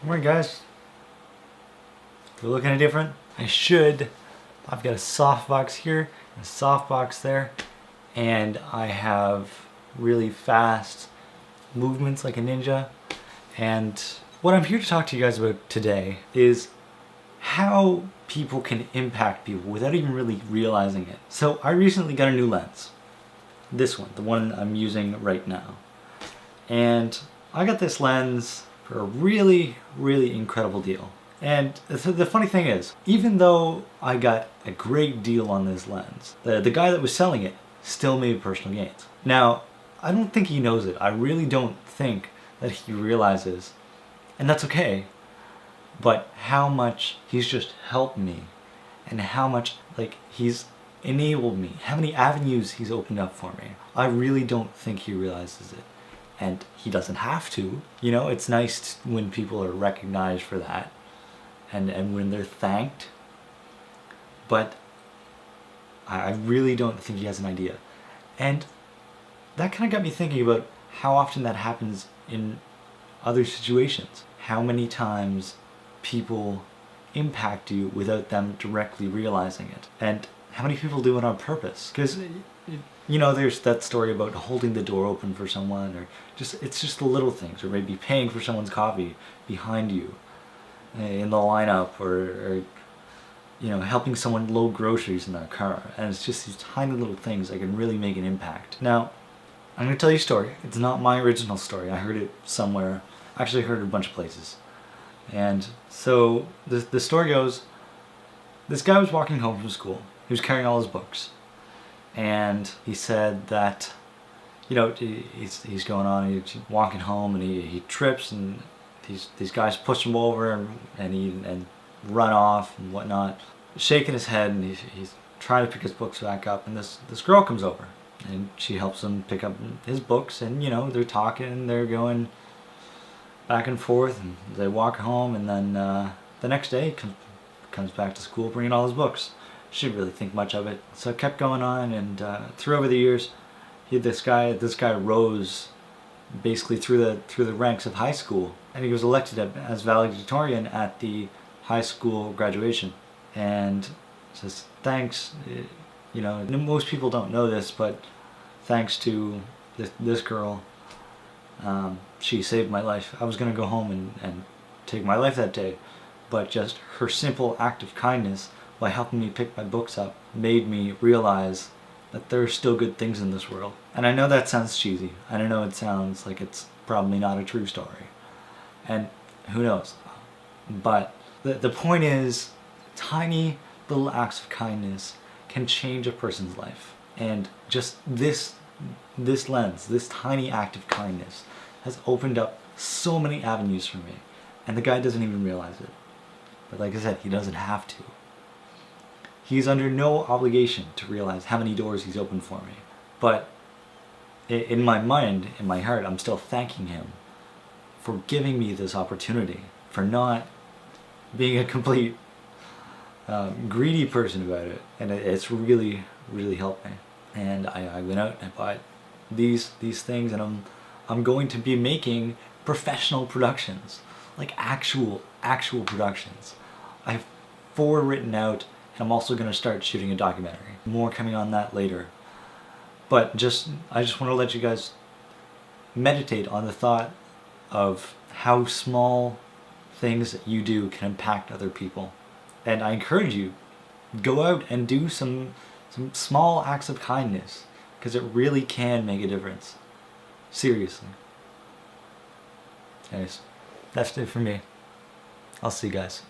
Alright guys, do I look any different? I should. I've got a softbox here, and a softbox there, and I have really fast movements like a ninja. And what I'm here to talk to you guys about today is how people can impact people without even really realizing it. So I recently got a new lens. This one, the one I'm using right now. And I got this lens for a really, really incredible deal. And the funny thing is, even though I got a great deal on this lens, the guy that was selling it still made personal gains. Now, I don't think he knows it. I really don't think that he realizes, and that's okay, but how much he's just helped me and how much he's enabled me, how many avenues he's opened up for me. I really don't think he realizes it. And he doesn't have to. You know, it's nice when people are recognized for that and when they're thanked. But I really don't think he has an idea. And that kind of got me thinking about how often that happens in other situations. How many times people impact you without them directly realizing it. And how many people do it on purpose? Because, you know, there's that story about holding the door open for someone, or it's just the little things, or maybe paying for someone's coffee behind you in the lineup, or you know, helping someone load groceries in their car. And it's just these tiny little things that can really make an impact. Now, I'm going to tell you a story. It's not my original story. I heard it somewhere. Actually, I heard it a bunch of places. And so the story goes, this guy was walking home from school. He was carrying all his books. And he said that, you know, he's going on, he's walking home, and he trips, and these guys push him over and run off and whatnot, shaking his head, and he's trying to pick his books back up, and this girl comes over, and she helps him pick up his books, and you know, they're talking, and they're going back and forth, and they walk home, and then the next day he comes back to school bringing all his books. She didn't really think much of it, so it kept going on, and through over the years, this guy rose basically through the ranks of high school, and he was elected as valedictorian at the high school graduation. And says thanks, you know, most people don't know this, but thanks to this girl, she saved my life. I was gonna go home and take my life that day, but just her simple act of kindness by helping me pick my books up made me realize that there are still good things in this world. And I know that sounds cheesy, and I know it sounds like it's probably not a true story, and who knows, but the point is, tiny little acts of kindness can change a person's life. And just this lens, this tiny act of kindness, has opened up so many avenues for me, and the guy doesn't even realize it. But like I said, he doesn't have to. He's under no obligation to realize how many doors he's opened for me. But in my mind, in my heart, I'm still thanking him for giving me this opportunity, for not being a complete greedy person about it. And it's really, really helped me. And I went out and I bought these things, and I'm going to be making professional productions, like actual productions. I have 4 written out, and I'm also going to start shooting a documentary. More coming on that later. But I just want to let you guys meditate on the thought of how small things that you do can impact other people. And I encourage you, go out and do some small acts of kindness, because it really can make a difference. Seriously. Anyways, that's it for me. I'll see you guys.